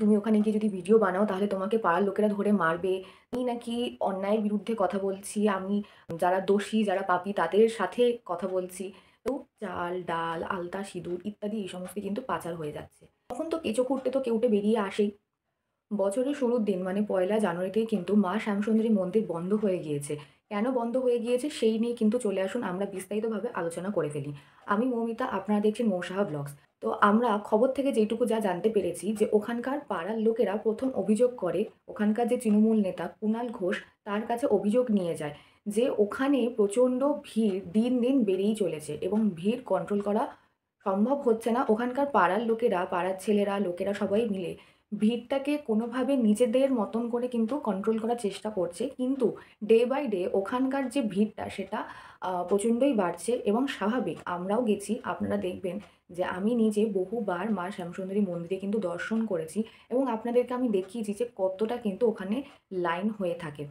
তুমি ওখানে গিয়ে যদি ভিডিও বানাও তাহলে তোমাকে পাড়ার লোকেরা ধরে মারবে। আমি নাকি অন্যায়ের বিরুদ্ধে কথা বলছি, আমি যারা দোষী যারা পাপী তাদের সাথে কথা বলছি। তো চাল ডাল আলতা সিঁদুর ইত্যাদি এই সমস্ত কিন্তু পাচার হয়ে যাচ্ছে। তখন তো কেঁচো খুঁড়তে তো কেউটে বেরিয়ে আসেই। বছরের শুরুর দিন মানে পয়লা জানুয়ারিতেই কিন্তু মা শ্যামসুন্দরী মন্দির বন্ধ হয়ে গিয়েছে। কেন বন্ধ হয়ে গিয়েছে সেই নিয়ে কিন্তু চলে আসুন আমরা বিস্তারিতভাবে আলোচনা করে ফেলি। আমি মৌমিতা, আপনারা দেখছেন মৌসাহা ব্লগস। তো আমরা খবর থেকে যেটুকু যা জানতে পেরেছি যে ওখানকার পাড়ার লোকেরা প্রথম অভিযোগ করে, ওখানকার যে তৃণমূল নেতা কুণাল ঘোষ তার কাছে অভিযোগ নিয়ে যায় যে ওখানে প্রচণ্ড ভিড় দিন দিন বেড়েই চলেছে এবং ভিড় কন্ট্রোল করা সম্ভব হচ্ছে না। ওখানকার পাড়ার লোকেরা, পাড়ার ছেলেরা, লোকেরা সবাই মিলে ভিড়টাকে কোনোভাবে নিজেদের মতন করে কিন্তু কন্ট্রোল করার চেষ্টা করছে। কিন্তু ডে বাই ডে ওখানকার যে ভিড়টা সেটা প্রচণ্ডই বাড়ছে এবং স্বাভাবিক। আমরাও গেছি, আপনারা দেখবেন যে আমি নিজে বহুবার মা শ্যামসুন্দরী মন্দিরে কিন্তু দর্শন করেছি এবং আপনাদেরকে আমি দেখিয়েছি যে কতটা কিন্তু ওখানে লাইন হয়ে থাকে।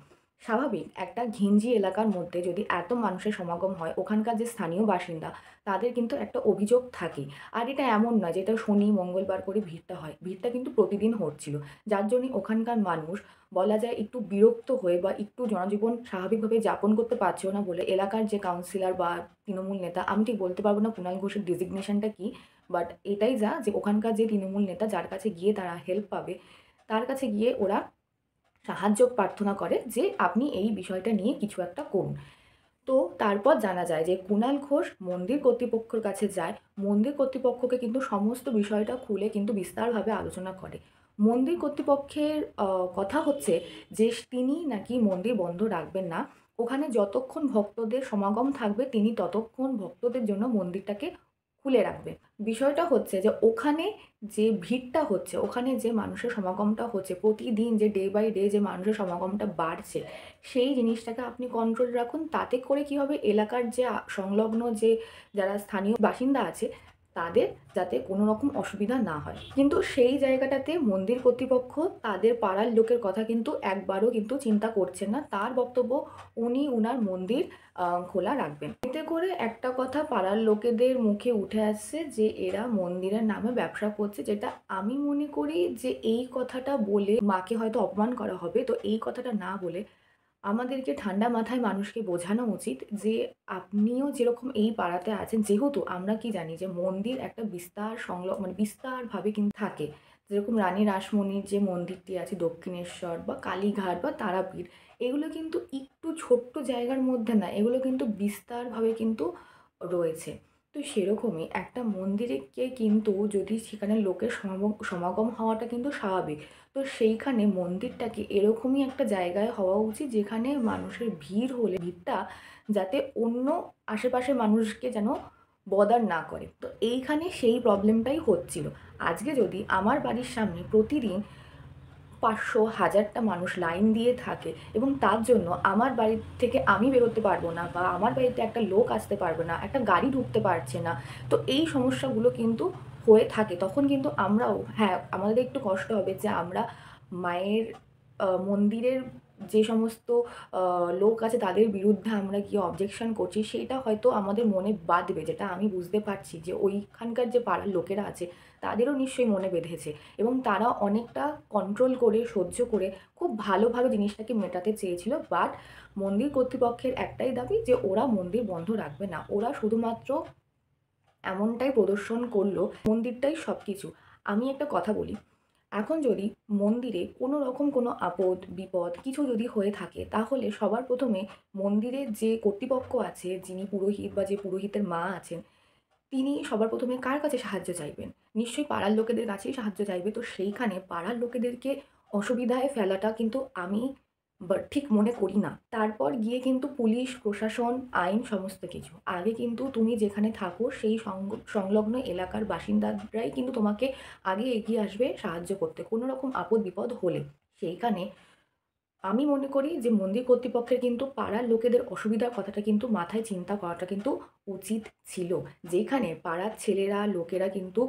স্বাভাবিক একটা ঘিঞ্জি এলাকার মধ্যে যদি এত মানুষের সমাগম হয়, ওখানকার যে স্থানীয় বাসিন্দা তাদের কিন্তু একটা অভিযোগ থাকেই। আর এটা এমন নয় যে এটা শনি মঙ্গলবার করে ভিড়টা হয়, ভিড়টা কিন্তু প্রতিদিন হচ্ছিল। যার জন্যই ওখানকার মানুষ বলা যায় একটু বিরক্ত হয়ে বা একটু জনজীবন স্বাভাবিকভাবে যাপন করতে পারছিল না বলে এলাকার যে কাউন্সিলর বা তৃণমূল নেতা, আমি ঠিক বলতে পারবো না কুণাল ঘোষের ডেজিগনেশনটা কি, বাট এটাই যা যে ওখানকার যে তৃণমূল নেতা যার কাছে গিয়ে তারা হেল্প পাবে তার কাছে গিয়ে ওরা সাহায্য প্রার্থনা করে যে আপনি এই বিষয়টা নিয়ে কিছু একটা করুন। তো তারপর জানা যায় যে কুণাল ঘোষ মন্দির কর্তৃপক্ষের কাছে যায়। মন্দির কর্তৃপক্ষকে কিন্তু সমস্ত বিষয়টা খুলে কিন্তু বিস্তারভাবে আলোচনা করে। মন্দির কর্তৃপক্ষের কথা হচ্ছে যে তিনি নাকি মন্দির বন্ধ রাখবেন না। ওখানে যতক্ষণ ভক্তদের সমাগম থাকবে তিনি ততক্ষণ ভক্তদের জন্য মন্দিরটাকে খুলে রাখবেন। বিষয়টা হচ্ছে যে ওখানে যে ভিড়টা হচ্ছে, ওখানে যে মানুষের সমাগমটা হচ্ছে, প্রতিদিন যে ডে বাই ডে যে মানুষের সমাগমটা বাড়ছে, সেই জিনিসটাকে আপনি কন্ট্রোল রাখুন। তাতে করে কি হবে, এলাকার যে সংলগ্ন যে যারা স্থানীয় বাসিন্দা আছে তাদের যাতে কোনো রকম অসুবিধা না হয়। কিন্তু সেই জায়গাটাতে মন্দির কর্তৃপক্ষ তাদের পাড়ার লোকের কথা কিন্তু একবারও কিন্তু চিন্তা করছেন না। তার বক্তব্য উনি উনার মন্দির খোলা রাখবেন। এতে করে একটা কথা পাড়ার লোকেদের মুখে উঠে আসছে যে এরা মন্দিরের নামে ব্যবসা করছে, যেটা আমি মনে করি যে এই কথাটা বলে মাকে হয়তো অপমান করা হবে। তো এই কথাটা না বলে আমাদেরকে ঠান্ডা মাথায় মানুষকে বোঝানো উচিত যে আপনিও যেরকম এই পাড়াতে আছেন, যেহেতু আমরা কি জানি যে মন্দির একটা বিস্তার মানে বিস্তারভাবে কিন্তু থাকে। যেরকম রানী রাসমণির যে মন্দিরটি আছে দক্ষিণেশ্বর বা কালীঘাট বা তারাপীঠ, এগুলো কিন্তু একটু ছোট্ট জায়গার মধ্যে না, এগুলো কিন্তু বিস্তারভাবে কিন্তু রয়েছে। তো সেরকমই একটা মন্দিরে কে কিন্তু যদি সেখানে লোকের সমাগম হওয়াটা কিন্তু স্বাভাবিক। তো সেইখানে মন্দিরটাকে এরকমই একটা জায়গায় হওয়া উচিত যেখানে মানুষের ভিড় হলে ভিড়টা যাতে অন্য আশেপাশের মানুষকে যেন বদার না করে। তো এইখানে সেই প্রবলেমটাই হচ্ছিল। আজকে যদি আমার বাড়ির সামনে প্রতিদিন ৫০০ ১০০০টা মানুষ লাইন দিয়ে থাকে এবং তার জন্য আমার বাড়ি থেকে আমি বেরোতে পারবো না বা আমার বাড়িতে একটা লোক আসতে পারবে না, একটা গাড়ি ঢুকতে পারছে না। তো এই সমস্যাগুলো কিন্তু হয়ে থাকে। তখন কিন্তু আমরাও, হ্যাঁ, আমাদের একটু কষ্ট হবে যে আমরা মায়ের মন্দিরের যে সমস্ত লোক আছে তাদের বিরুদ্ধে আমরা গিয়ে অবজেকশন করছি, সেইটা হয়তো আমাদের মনে বাধবে। যেটা আমি বুঝতে পারছি যে ওইখানকার যে পাড়ার লোকেরা আছে তাদেরও নিশ্চয়ই মনে বেঁধেছে এবং তারা অনেকটা কন্ট্রোল করে সহ্য করে খুব ভালোভাবে জিনিসটাকে মেটাতে চেয়েছিল। বাট মন্দির কর্তৃপক্ষের একটাই দাবি যে ওরা মন্দির বন্ধ রাখবে না। ওরা শুধুমাত্র এমনটাই প্রদর্শন করলো মন্দিরটাই সব কিছু। আমি একটা কথা বলি, এখন যদি মন্দিরে কোনো রকম কোনো আপদ বিপদ কিছু যদি হয়ে থাকে তাহলে সবার প্রথমে মন্দিরের যে কর্তৃপক্ষ আছে, যিনি পুরোহিত বা যে পুরোহিতের মা আছেন, তিনি সবার প্রথমে কার কাছে সাহায্য চাইবেন? নিশ্চয়ই পাড়ার লোকেদের কাছেই সাহায্য চাইবে। তো সেইখানে পাড়ার লোকেদেরকে অসুবিধায় ফেলাটা কিন্তু আমি ঠিক মনে করি না। তারপর গিয়ে কিন্তু পুলিশ, প্রশাসন, আইন সমস্ত কিছু। আগে কিন্তু তুমি যেখানে থাকো সেই সংলগ্ন এলাকার বাসিন্দারাই কিন্তু তোমাকে আগে এগিয়ে আসবে সাহায্য করতে কোনো রকম আপদ বিপদ হলে। সেইখানে আমি মনে করি যে মন্দির কর্তৃপক্ষের কিন্তু পাড়ার লোকেদের অসুবিধার কথাটা কিন্তু মাথায় চিন্তা করাটা কিন্তু উচিত ছিল। যেখানে পাড়ার ছেলেরা, লোকেরা কিন্তু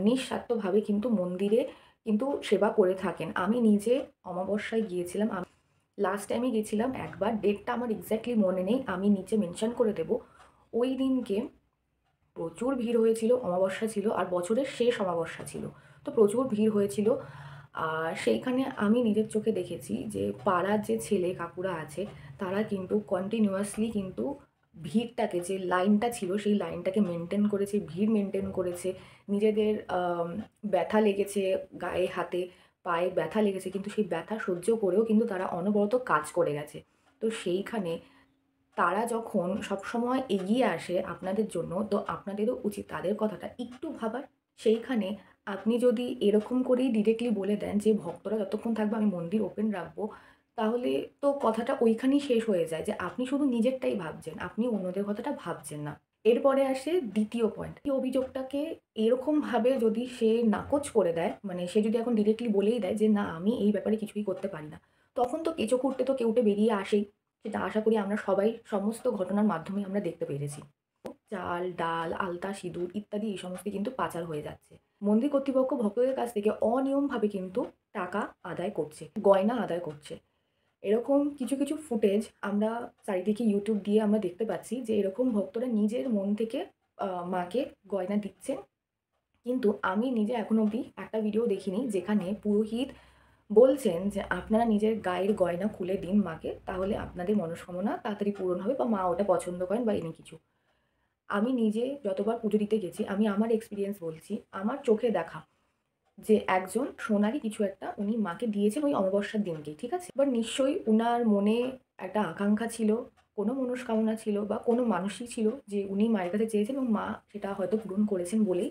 নিঃস্বার্থভাবে কিন্তু মন্দিরে কিন্তু সেবা করে থাকেন। আমি নিজে অমাবস্যায় গিয়েছিলাম। লাস্ট টাইমে গেছিলাম একবার, ডেটটা আমার এক্স্যাক্টলি মনে নেই। আমি নিচে মেনশন করে দেবো। ওই দিনকে প্রচুর ভিড় হয়েছিল, অমাবস্যা ছিল আর বছরের শেষ অমাবস্যা ছিল। তো প্রচুর ভিড় হয়েছিল। আর সেইখানে আমি নিজের চোখে দেখেছি যে পাড়ার যে ছেলে কাকুরা আছে তারা কিন্তু কন্টিনিউয়াসলি কিন্তু ভিড়টাকে, যে লাইনটা ছিল সেই লাইনটাকে মেনটেন করেছে, ভিড় মেনটেন করেছে। নিজেদের ব্যথা লেগেছে, গায়ে হাতে পায়ে ব্যথা লেগেছে, কিন্তু সেই ব্যথা সহ্য করেও কিন্তু তারা অনবরত কাজ করে গেছে। তো সেইখানে তারা যখন সবসময় এগিয়ে আসে আপনাদের জন্য, তো আপনাদেরও উচিত তাদের কথাটা একটু ভাবার। সেইখানে আপনি যদি এরকম করেই ডিরেক্টলি বলে দেন যে, "ভক্তরা যতক্ষণ থাকবে আমি মন্দির ওপেন রাখবো", তাহলে তো কথাটা ওইখানেই শেষ হয়ে যায় যে আপনি শুধু নিজেরটাই ভাবছেন, আপনি অন্যদের কথাটা ভাবছেন না। এরপরে আসে দ্বিতীয় পয়েন্ট। এই অভিযোগটাকে এরকমভাবে যদি সে নাকচ করে দেয়, মানে সে যদি এখন ডিরেক্টলি বলেই দেয় যে, "না, আমি এই ব্যাপারে কিছুই করতে পারি না", তখন তো কেঁচো খুঁড়তে তো কেউটে বেরিয়ে আসেই। সেটা আশা করি আমরা সবাই সমস্ত ঘটনার মাধ্যমেই আমরা দেখতে পেরেছি। চাল, ডাল, আলতা, সিঁদুর ইত্যাদি এই সমস্ত কিন্তু পাচার হয়ে যাচ্ছে। মন্দির কর্তৃপক্ষ ভক্তদের কাছ থেকে অনিয়মভাবে কিন্তু টাকা আদায় করছে, গয়না আদায় করছে। এরকম কিছু, কিছু ফুটেজ আমরা চারিদিকে YouTube দিয়ে আমরা দেখতে পাচ্ছি যে এরকম ভক্তরা নিজের মন থেকে মাকে গয়না দিচ্ছেন। কিন্তু আমি নিজে এখনো অবধি একটা ভিডিও দেখিনি যেখানে পুরোহিত বলছেন যে, "আপনারা নিজের গায়ের গয়না খুলে দিন মাকে, তাহলে আপনাদের মনস্কামনা তাড়াতাড়ি পূরণ হবে বা মা ওটা পছন্দ করেন বা এনি কিছু।" আমি নিজে যতবার পুজো দিতে গেছি, আমি আমার এক্সপেরিয়েন্স বলছি। আমার চোখে দেখা যে একজন সোনারই কিছু একটা উনি মাকে দিয়েছেন ওই অমাবস্যার দিনকেই, ঠিক আছে? এবার নিশ্চয়ই উনার মনে একটা আকাঙ্ক্ষা ছিল, কোনো মনস্কামনা ছিল বা কোনো মানুষই ছিল যে উনি মায়ের কাছে চেয়েছেন এবং মা সেটা হয়তো পূরণ করেছেন বলেই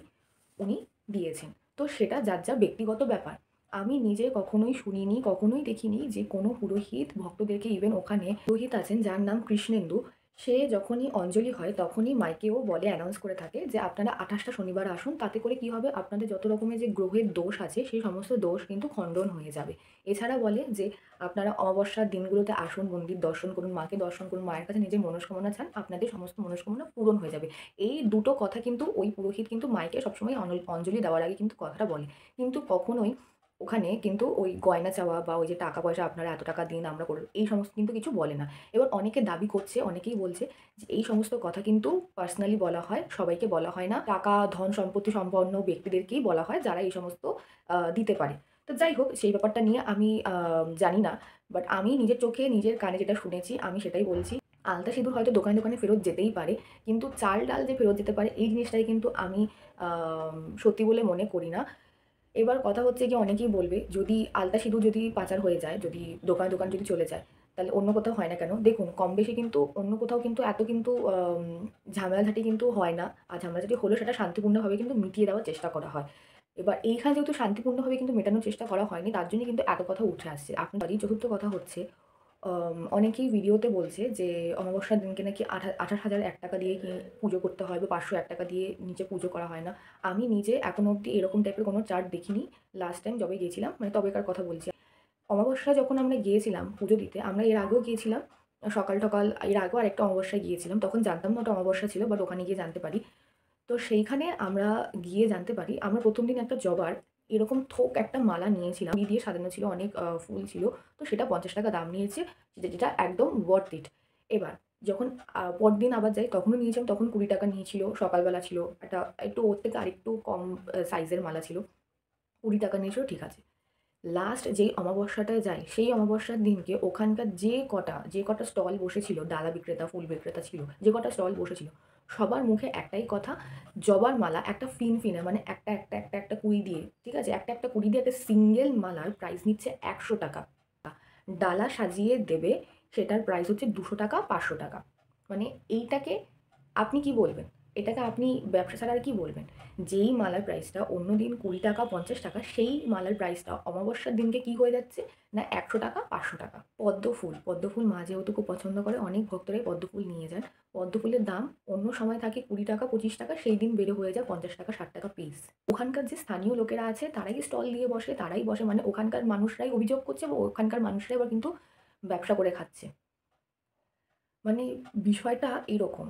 উনি দিয়েছেন। তো সেটা যার, যার ব্যক্তিগত ব্যাপার। আমি নিজে কখনোই শুনিনি, কখনোই দেখিনি যে কোনো পুরোহিত ভক্তদেরকে, ইভেন ওখানে পুরোহিত আছেন যার নাম কৃষ্ণেন্দু। সে যখনই অঞ্জলি হয় তখনই মাইকেও বলে, অ্যানাউন্স করে থাকে যে, "আপনারা ২৮ টা শনিবার আসুন। তাতে করে কি হবে? আপনাদের যত রকমের যে গ্রহের দোষ আছে সেই সমস্ত দোষ কিন্তু খণ্ডন হয়ে যাবে।" এছাড়া বলে যে, "আপনারা অমাবস্যার দিনগুলোতে আসুন, মন্দির দর্শন করুন, মাকে দর্শন করুন, মায়ের কাছে নিজের মনস্কামনা চান, আপনাদের সমস্ত মনস্কামনা পূরণ হয়ে যাবে।" এই দুটো কথা কিন্তু ওই পুরোহিত কিন্তু মাইকে সবসময় অঞ্জলি দেওয়ার আগে কিন্তু কথাটা বলে। কিন্তু কখনোই ওখানে কিন্তু ওই গয়না চাওয়া বা ওই যে টাকা পয়সা আপনারা এত টাকা দিন আমরা করব, এই সমস্ত কিন্তু কিছু বলে না। এবার অনেকে দাবি করছে, অনেকেই বলছে যে এই সমস্ত কথা কিন্তু পার্সোনালি বলা হয়, সবাইকে বলা হয় না। টাকা, ধন সম্পত্তি সম্পন্ন ব্যক্তিদেরকেই বলা হয় যারা এই সমস্ত দিতে পারে। তো যাই হোক, সেই ব্যাপারটা নিয়ে আমি জানি না। বাট আমি নিজের চোখে নিজের কানে যেটা শুনেছি আমি সেটাই বলছি। আলতা সিঁদুর হয়তো দোকানে, দোকানে ফেরত যেতেই পারে। কিন্তু চাল, ডাল যে ফেরত যেতে পারে এই জিনিসটাই কিন্তু আমি সত্যি বলে মনে করি না। এবার কথা হচ্ছে গিয়ে, অনেকেই বলবে যদি আলতা সিঁদুর যদি পাচার হয়ে যায়, যদি দোকানে, দোকান যদি চলে যায়, তাহলে অন্য কোথাও হয় না কেন? দেখুন, কম বেশি কিন্তু অন্য কোথাও কিন্তু এত কিন্তু ঝামেলাঝাটি কিন্তু হয় না। আর ঝামেলাঝাটি হলেও সেটা শান্তিপূর্ণভাবে কিন্তু মিটিয়ে দেওয়ার চেষ্টা করা হয়। এবার এইখানে যেহেতু শান্তিপূর্ণভাবে কিন্তু মেটানোর চেষ্টা করা হয়নি, তার জন্যই কিন্তু এত কথা উঠে আসছে। আপনারই চতুর্থ কথা হচ্ছে, অনেকেই ভিডিওতে বলছে যে অমাবস্যার দিনকে নাকি ২৮,০০০ ৳১ দিয়ে পুজো করতে হয় বা ৳৫০০ দিয়ে নিচে পুজো করা হয় না। আমি নিজে এখনো অব্দি এরকম টাইপের কোনো চার্ট দেখিনি। লাস্ট টাইম যবে গিয়েছিলাম, মানে তবেকার কথা বলছি। অমাবস্যা যখন আমরা গিয়েছিলাম পুজো দিতে, আমরা এর আগেও গিয়েছিলাম। সকাল এর আগেও আরেকটা অমাবস্যায় গিয়েছিলাম। তখন জানতাম না ওটা অমাবস্যা ছিল, বাট ওখানে গিয়ে জানতে পারি। তো সেইখানে আমরা গিয়ে জানতে পারি, আমরা ১ম দিন একটা জবার এরকম থোক একটা মালা নিয়েছিলাম। ঘি দিয়ে সাজানো ছিল, অনেক ফুল ছিল। তো সেটা ৳৫০ দাম নিয়েছে, যেটা একদম worth it। এবার যখন পরদিন আবার যাই তখনও নিয়েছিলাম, তখন ৳২০ নিয়েছিল। সকালবেলা ছিল। একটা একটু ওর থেকে আরেকটু কম সাইজের মালা ছিল। ৳২০ নিয়েছিল, ঠিক আছে। লাস্ট যেই অমাবস্যাটায় যাই, সেই অমাবস্যার দিনকে ওখানকার যে কটা স্টল বসেছিল, ডালা বিক্রেতা, ফুল বিক্রেতা ছিল, যে কটা স্টল বসেছিল, সবার মুখে একটাই কথা, জবার মালা একটা ফিনফিনে, মানে একটা কুঁড়ি দিয়ে, ঠিক আছে? একটা কুঁড়ি দিয়ে একটা সিঙ্গেল মালার প্রাইস নিচ্ছে ৳১০০। ডালা সাজিয়ে দেবে, সেটার প্রাইস হচ্ছে ৳২০০, ৳৫০০। মানে এইটাকে আপনি কি বলবেন? এটাকে আপনি ব্যবসা ছাড়া আর কি বলবেন? যেই মালার প্রাইসটা অন্যদিন ৳২০, ৳৫০, সেই মালার প্রাইসটা অমাবস্যার দিনকে কি হয়ে যাচ্ছে? না ৳১০০, ৳৫০০। পদ্মফুল মা যেহেতু খুব পছন্দ করে, অনেক ভক্তরাই পদ্মফুল নিয়ে যান। পদ্মফুলের দাম অন্য সময় থাকে ৳২০, ৳২৫, সেই দিন বেড়ে হয়ে যায় ৳৫০, ৳৬০ পিস। ওখানকার যে স্থানীয় লোকেরা আছে তারাই স্টল দিয়ে বসে, তারাই বসে, মানে ওখানকার মানুষরাই অভিযোগ করছে এবং ওখানকার মানুষরাই আবার কিন্তু ব্যবসা করে খাচ্ছে। মানে বিষয়টা এরকম।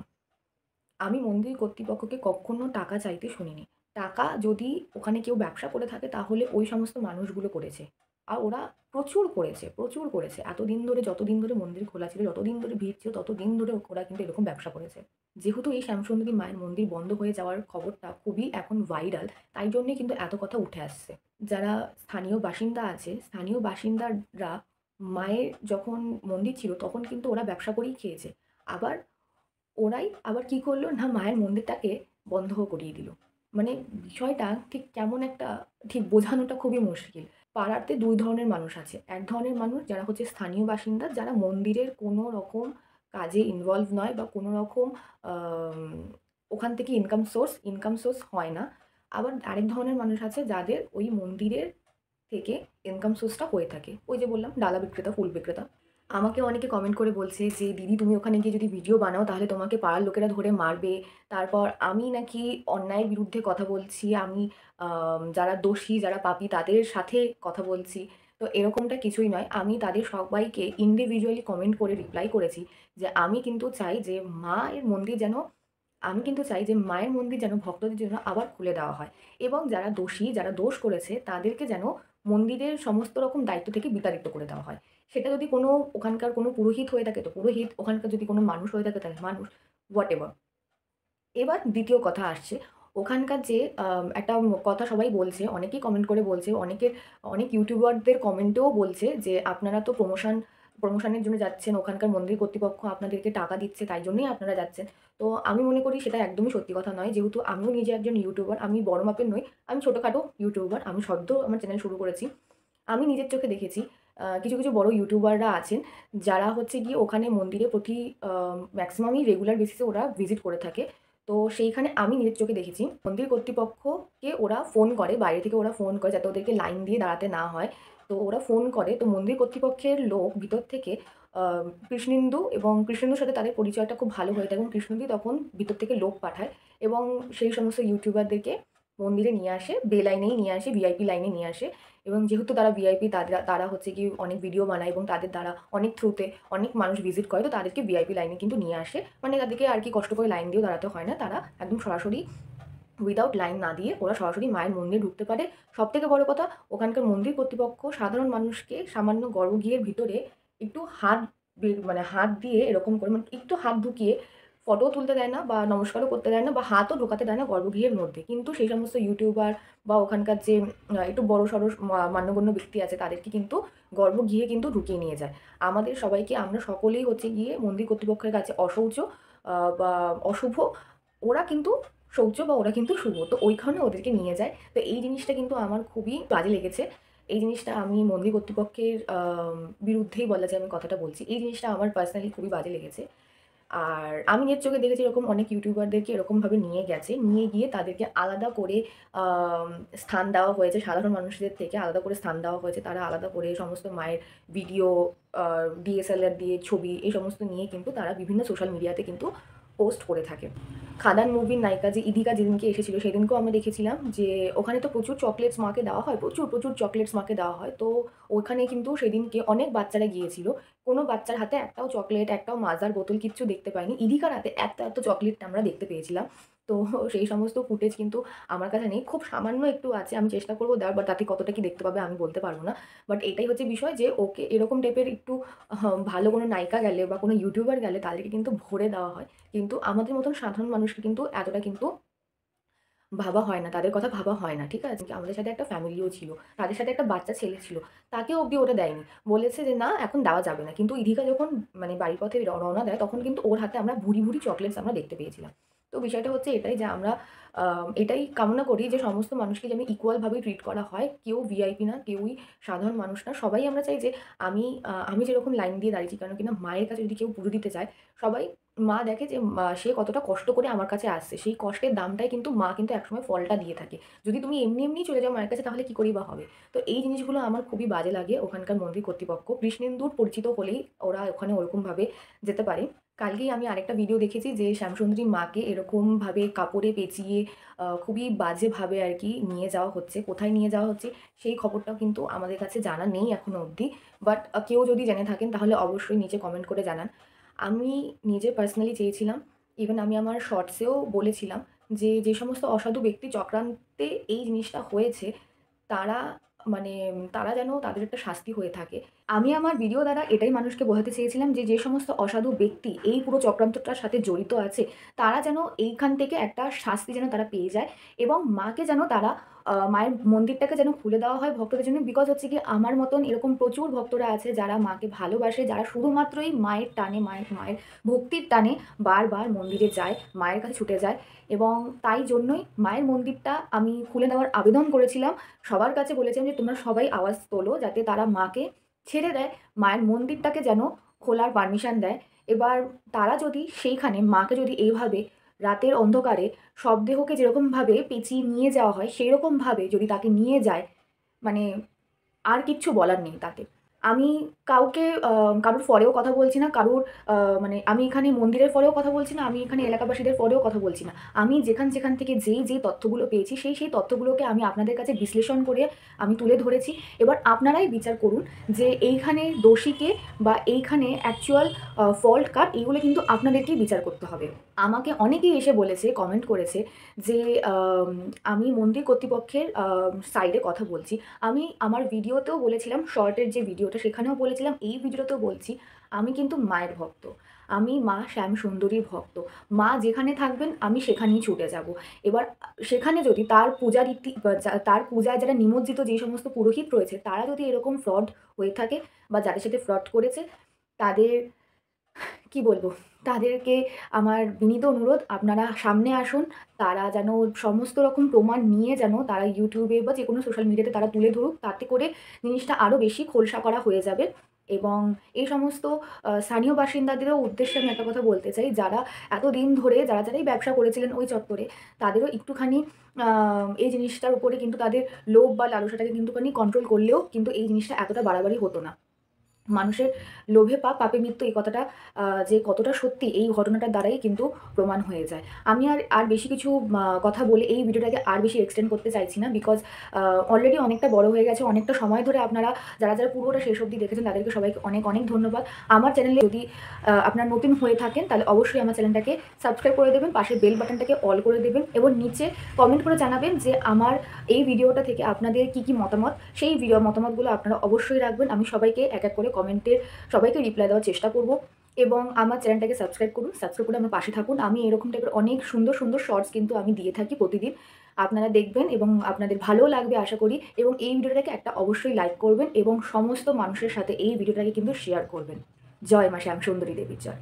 আমি মন্দির কর্তৃপক্ষকে কক্ষনো টাকা চাইতে শুনিনি। টাকা যদি ওখানে কেউ ব্যবসা করে থাকে তাহলে ওই সমস্ত মানুষগুলো করেছে। আর ওরা প্রচুর করেছে। এতদিন ধরে যতদিন ধরে মন্দির খোলা ছিল, যতদিন ধরে ভিড় ছিল, ততদিন ধরে ওরা কিন্তু এরকম ব্যবসা করেছে। যেহেতু এই শ্যামসুন্দরী মায়ের মন্দির বন্ধ হয়ে যাওয়ার খবরটা খুবই এখন ভাইরাল, তাই জন্যে কিন্তু এত কথা উঠে আসছে। যারা স্থানীয় বাসিন্দা আছে, স্থানীয় বাসিন্দারা মায়ের যখন মন্দির ছিল তখন কিন্তু ওরা ব্যবসা করেই খেয়েছে। আবার ওরাই আবার কি করলো না মায়ের মন্দিরটাকে বন্ধও করিয়ে দিল। মানে বিষয়টা ঠিক কেমন একটা ঠিক বোঝানোটা খুবই মুশকিল। পাড়াতে ২ ধরনের মানুষ আছে। এক ধরনের মানুষ যারা হচ্ছে স্থানীয় বাসিন্দা, যারা মন্দিরের কোনো রকম কাজে ইনভলভ নয় বা কোনো রকম আম ওখান থেকে ইনকাম সোর্স হয় না। আবার আরেক ধরনের মানুষ আছে যাদের ওই মন্দিরের থেকে ইনকাম সোর্সটা হয়ে থাকে। ওই যে বললাম ডালা বিক্রেতা, ফুল বিক্রেতা। আমাকে অনেকে কমেন্ট করে বলছে যে, "দিদি তুমি ওখানে গিয়ে যদি ভিডিও বানাও তাহলে তোমাকে পাড়ার লোকেরা ধরে মারবে। তারপর আমি নাকি অন্যায়ের বিরুদ্ধে কথা বলছি। আমি যারা দোষী, যারা পাপী তাদের সাথে কথা বলছি।" তো এরকমটা কিছুই নয়। আমি তাদের সবাইকে ইন্ডিভিজুয়ালি কমেন্ট করে রিপ্লাই করেছি যে, "আমি কিন্তু চাই যে মায়ের মন্দির যেন আমি কিন্তু চাই যে মায়ের মন্দির যেন ভক্তদের জন্য আবার খুলে দেওয়া হয় এবং যারা দোষী, যারা দোষ করেছে তাদেরকে যেন মন্দিরের সমস্ত রকম দায়িত্ব থেকে বিতাড়িত করে দেওয়া হয়। সেটা যদি কোনো ওখানকার কোনো পুরোহিত হয়ে থাকে তো পুরোহিত, ওখানকার যদি কোনো মানুষ হয়ে থাকে তাহলে মানুষ, হোয়াটএভার। এবার দ্বিতীয় কথা আসছে, ওখানকার যে একটা কথা সবাই বলছে, অনেকেই কমেন্ট করে বলছে, অনেক ইউটিউবারদের কমেন্টেও বলছে যে, "আপনারা তো প্রমোশনের জন্য যাচ্ছেন, ওখানকার মন্দির কর্তৃপক্ষ আপনাদেরকে টাকা দিচ্ছে, তাই জন্যই আপনারা যাচ্ছেন।" তো আমি মনে করি সেটা একদমই সত্যি কথা নয়। যেহেতু আমিও নিজে একজন ইউটিউবার, আমি বড় মাপের নই, আমি ছোটখাটো ইউটিউবার। আমি সদ্য আমার চ্যানেল শুরু করেছি। আমি নিজের চোখে দেখেছি কিছু বড় ইউটিউবাররা আছেন, যারা হচ্ছে গিয়ে ওখানে মন্দিরে প্রতি আ মেক্সিমামই রেগুলার বেসিসে ওরা ভিজিট করে থাকে। তো সেইখানে আমি নিজের চোখে দেখেছি মন্দির কর্তৃপক্ষকে ওরা ফোন করে, বাইরে থেকে ওরা ফোন করে যাতে ওদেরকে লাইন দিয়ে দাঁড়াতে না হয়। তো ওরা ফোন করে, তো মন্দির কর্তৃপক্ষের লোক ভিতর থেকে আ কৃষ্ণেন্দু এবং কৃষ্ণেন্দুর সাথে তাদের পরিচয়টা খুব ভালো হয়ে থাকে এবং কৃষ্ণেন্দু তখন ভিতর থেকে লোক পাঠায় এবং সেই সমস্ত ইউটিউবারদেরকে মন্দিরে নিয়ে আসে, বে লাইনেই নিয়ে আসে, ভিআইপি লাইনে নিয়ে আসে এবং যেহেতু তারা ভিআইপি তারা হচ্ছে গিয়ে অনেক ভিডিও বানায় এবং তাদের দ্বারা অনেক থ্রুতে অনেক মানুষ ভিজিট করে। তো তাদেরকে ভিআইপি লাইনে কিন্তু নিয়ে আসে। মানে তাদেরকে আর কি কষ্ট করে লাইন দিয়েও দাঁড়াতে হয় না। তারা একদম সরাসরি উইথআউট লাইন না দিয়ে ওরা সরাসরি মায়ের মন্দিরে ঢুকতে পারে। সবথেকে বড় কথা ওখানকার মন্দির কর্তৃপক্ষ সাধারণ মানুষকে সামান্য গর্ভগৃহের ভিতরে একটু মানে হাত দিয়ে এরকম করে মানে একটু হাত ঢুকিয়ে ফটোও তুলতে দেয় না বা নমস্কারও করতে দেয় না বা হাতও ঢোকাতে দেয় না গর্ভগৃহের মধ্যে। কিন্তু সেই সমস্ত ইউটিউবার বা ওখানকার যে একটু বড়সড় মান্যগণ্য ব্যক্তি আছে তাদেরকে কিন্তু গর্ভগৃহে কিন্তু ঢুকিয়ে নিয়ে যায়। আমাদের সবাইকে আমরা সকলেই হচ্ছে গিয়ে মন্দির কর্তৃপক্ষের কাছে অশৌচ বা অশুভ। ওরা কিন্তু শৌচ বা ওরা কিন্তু শুভ। তো ওইখানে ওদেরকে নিয়ে যায়। তো এই জিনিসটা কিন্তু আমার খুবই বাজে লেগেছে। এই জিনিসটা আমি মন্দির কর্তৃপক্ষের বিরুদ্ধেই বলা যায় আমি কথাটা বলছি। এই জিনিসটা আমার পার্সোনালি খুবই বাজে লেগেছে। আর আমি নিজের চোখে দেখেছি এরকম অনেক ইউটিউবারদেরকে এরকমভাবে নিয়ে গেছে। নিয়ে গিয়ে তাদেরকে আলাদা করে আম স্থান দেওয়া হয়েছে। সাধারণ মানুষদের থেকে আলাদা করে স্থান দেওয়া হয়েছে। তারা আলাদা করে সমস্ত মায়ের ভিডিও, আ ডিএসএলআর দিয়ে ছবি এই সমস্ত নিয়ে কিন্তু তারা বিভিন্ন সোশ্যাল মিডিয়াতে কিন্তু পোস্ট করে থাকে। খাদান মুভির নায়িকা যে ইদিকা যেদিনকে এসেছিল সেদিনকেও আমরা দেখেছিলাম যে ওখানে তো প্রচুর চকোলেটস মাকে দেওয়া হয়। প্রচুর চকোলেটস মাকে দেওয়া হয়। তো ওখানে কিন্তু সেদিনকে অনেক বাচ্চারা গিয়েছিল। কোনো বাচ্চার হাতে একটাও চকোলেট, একটাও মাজার বোতল কিচ্ছু দেখতে পাইনি। ইদিকার হাতে এত চকোলেট আমরা দেখতে পেয়েছিলাম। তো সেই সমস্ত ফুটেজ কিন্তু আমার কাছে নেই। খুব সামান্য একটু আছে। আমি চেষ্টা করব দেওয়ার বাট তাতে কতটা কি দেখতে পাবে আমি বলতে পারব না। বাট এটাই হচ্ছে বিষয় যে ওকে এরকম টাইপের একটু ভালো কোনো নায়িকা গেলে বা কোনো ইউটিউবার গেলে তাদেরকে কিন্তু ভরে দেওয়া হয়। কিন্তু আমাদের মতন সাধারণ মানুষকে কিন্তু এতটা কিন্তু ভাবা হয় না। তাদের কথা ভাবা হয় না। ঠিক আছে? আমাদের সাথে একটা ফ্যামিলিও ছিল। তাদের সাথে একটা বাচ্চা ছেলে ছিল। তাকেও অব্দি ওটা দেয়নি। বলেছে যে, "না এখন দেওয়া যাবে না।" কিন্তু ইধিকা যখন মানে বাড়ির পথে রওনা দেয় তখন কিন্তু ওর হাতে আমরা ভুরি চকোলেটস আমরা দেখতে পেয়েছিলাম। তো বিষয়টা হচ্ছে এটাই যে আমরা এটাই কামনা করি যে সমস্ত মানুষকে যেন ইকুয়াল ভাবে ট্রিট করা হয়। কেউ ভিআইপি না, কেউই সাধারণ মানুষ না। সবাই আমরা চাই যে আমি যেরকম লাইন দিয়ে দাঁড়িয়েছি কেন কিনা মায়ের কাছে যদি কেউ পুজো দিতে চায়, সবাই মা দেখে যে সে কতটা কষ্ট করে আমার কাছে আসছে। সেই কষ্টের দামটাই কিন্তু মা কিন্তু একসময় ফলটা দিয়ে থাকে। যদি তুমি এমনিই চলে যাও মায়ের কাছে তাহলে কি করেই বা হবে? তো এই জিনিসগুলো আমার খুবই বাজে লাগে ওখানকার মন্দির কর্তৃপক্ষ। কৃষ্ণেন্দুর পরিচিত হলেই ওরা ওখানে ওরকমভাবে যেতে পারে। কালকেই আমি আরেকটা ভিডিও দেখেছি যে শ্যামসুন্দরী মাকে এরকমভাবে কাপড়ে পেঁচিয়ে খুবই বাজেভাবে আরকি নিয়ে যাওয়া হচ্ছে। কোথায় নিয়ে যাওয়া হচ্ছে সেই খবরটাও কিন্তু আমাদের কাছে জানা নেই এখনো অবধি। বাট কেউ যদি জেনে থাকেন তাহলে অবশ্যই নিচে কমেন্ট করে জানান। আমি নিজে পার্সোনালি চেয়েছিলাম, ইভেন আমি আমার শর্টসেও বলেছিলাম যে, যে সমস্ত অসাধু ব্যক্তি চক্রান্তে এই জিনিসটা হয়েছে, তারা মানে তারা যেন তাদের একটা শাস্তি হয়ে থাকে। আমি আমার ভিডিও দ্বারা এটাই মানুষকে বোঝাতে চেয়েছিলাম যে, যে সমস্ত অসাধু ব্যক্তি এই পুরো চক্রান্তটার সাথে জড়িত আছে, তারা যেন এইখান থেকে একটা শাস্তি যেন তারা পেয়ে যায় এবং মাকে যেন তারা মায়ের মন্দিরটাকে যেন খুলে দেওয়া হয় ভক্তদের জন্য। বিকজ হচ্ছে গিয়ে আমার মতন এরকম প্রচুর ভক্তরা আছে যারা মাকে ভালোবাসে, যারা শুধুমাত্রই মায়ের টানে, মায়ের মায়ের ভক্তির টানে বারবার মন্দিরে যায়, মায়ের কাছে ছুটে যায় এবং তাই জন্যই মায়ের মন্দিরটা আমি খুলে দেওয়ার আবেদন করেছিলাম। সবার কাছে বলেছিলাম যে তোমরা সবাই আওয়াজ তোলো যাতে তারা মাকে ছেড়ে দেয়, মায়ের মন্দিরটাকে যেন খোলার পারমিশন দেয়। এবার তারা যদি সেইখানে মাকে যদি এইভাবে রাতের অন্ধকারে শবদেহকে যেরকমভাবে পেঁচিয়ে নিয়ে যাওয়া হয়, সেইরকমভাবে যদি তাকে নিয়ে যায়, মানে আর কিচ্ছু বলার নেই তাতে। আমি কাউকে কারোর ফরেও কথা বলছি না, কারোর মানে আমি এখানে মন্দিরের ফরেও কথা বলছি না, আমি এখানে এলাকাবাসীদের ফরেও কথা বলছি না। আমি যেখান থেকে যেই তথ্যগুলো পেয়েছি, সেই তথ্যগুলোকে আমি আপনাদের কাছে বিশ্লেষণ করে আমি তুলে ধরেছি। এবার আপনারাই বিচার করুন যে এইখানে দোষী কে বা এইখানে অ্যাকচুয়াল ফল্ট কার, এইগুলো কিন্তু আপনাদেরকেই বিচার করতে হবে। আমাকে অনেকেই এসে বলেছে, কমেন্ট করেছে যে আমি মন্দির কর্তৃপক্ষের সাইডে কথা বলছি। আমি আমার ভিডিওতেও বলেছিলাম, শর্টের যে ভিডিওটা সেখানেও বলেছিলাম, এই ভিডিওতেও বলছি, আমি কিন্তু মায়ের ভক্ত। আমি মা শ্যামসুন্দরীর ভক্ত। মা যেখানে থাকবেন আমি সেখানেই ছুটে যাব। এবার সেখানে যদি তার পূজারীতি বা তার পূজায় যারা নিমজ্জিত যেই সমস্ত পুরোহিত রয়েছে, তারা যদি এরকম ফ্রড হয়ে থাকে বা যাদের সাথে ফ্রড করেছে, তাদের কি বলবো? তাদেরকে আমার বিনীত অনুরোধ, আপনারা সামনে আসুন। তারা যেন সমস্ত রকম প্রমাণ নিয়ে যেন তারা YouTube এ বা যেকোনো সোশ্যাল মিডিয়াতে তারা তুলে ধরুক। তাতে করে জিনিসটা আরো বেশি খোলসা করা হয়ে যাবে এবং এই সমস্ত স্থানীয় বাসিন্দাদেরও উদ্দেশ্যে আমি একটা কথা বলতে চাই, যারা এতদিন ধরে যারাই ব্যবসা করেছিলেন ওই চত্বরে, তাদেরও একটুখানি আ এই জিনিসটার উপরে কিন্তু তাদের লোভ বা লালসাটাকে কিন্তুখানি কন্ট্রোল করলেও কিন্তু এই জিনিসটা এতটা বাড়াবাড়ি হতো না। মানুষের লোভে পাপ, পাপে মৃত্যু, এই কথাটা যে কতটা সত্যি এই ঘটনাটার দ্বারাই কিন্তু প্রমাণ হয়ে যায়। আমি আর বেশি কিছু কথা বলে এই ভিডিওটাকে আর বেশি এক্সটেন্ড করতে চাইছি না। বিকজ অলরেডি অনেকটা বড় হয়ে গেছে। অনেকটা সময় ধরে আপনারা যারা পুরোটা শেষ অবধি দেখেছেন তাদেরকে সবাইকে অনেক ধন্যবাদ। আমার চ্যানেলে যদি আপনারা নতুন হয়ে থাকেন তাহলে অবশ্যই আমার চ্যানেলটাকে সাবস্ক্রাইব করে দেবেন, পাশের বেল বাটনটাকে অল করে দেবেন এবং নিচে কমেন্ট করে জানাবেন যে আমার এই ভিডিওটা থেকে আপনাদের কি মতামত, সেই মতামতগুলো আপনারা অবশ্যই রাখবেন। আমি সবাইকে এক করে কমেন্টের সবাইকে রিপ্লাই দেওয়ার চেষ্টা করব এবং আমার চ্যানেলটাকে সাবস্ক্রাইব করুন। সাবস্ক্রাইব করে আমার পাশে থাকুন। আমি এরকম টাইপের অনেক সুন্দর শর্টস কিন্তু আমি দিয়ে থাকি প্রতিদিন। আপনারা দেখবেন এবং আপনাদের ভালোও লাগবে আশা করি এবং এই ভিডিওটাকে একটা অবশ্যই লাইক করবেন এবং সমস্ত মানুষের সাথে এই ভিডিওটাকে কিন্তু শেয়ার করবেন। জয় মা শ্যামসুন্দরী দেবীর জয়।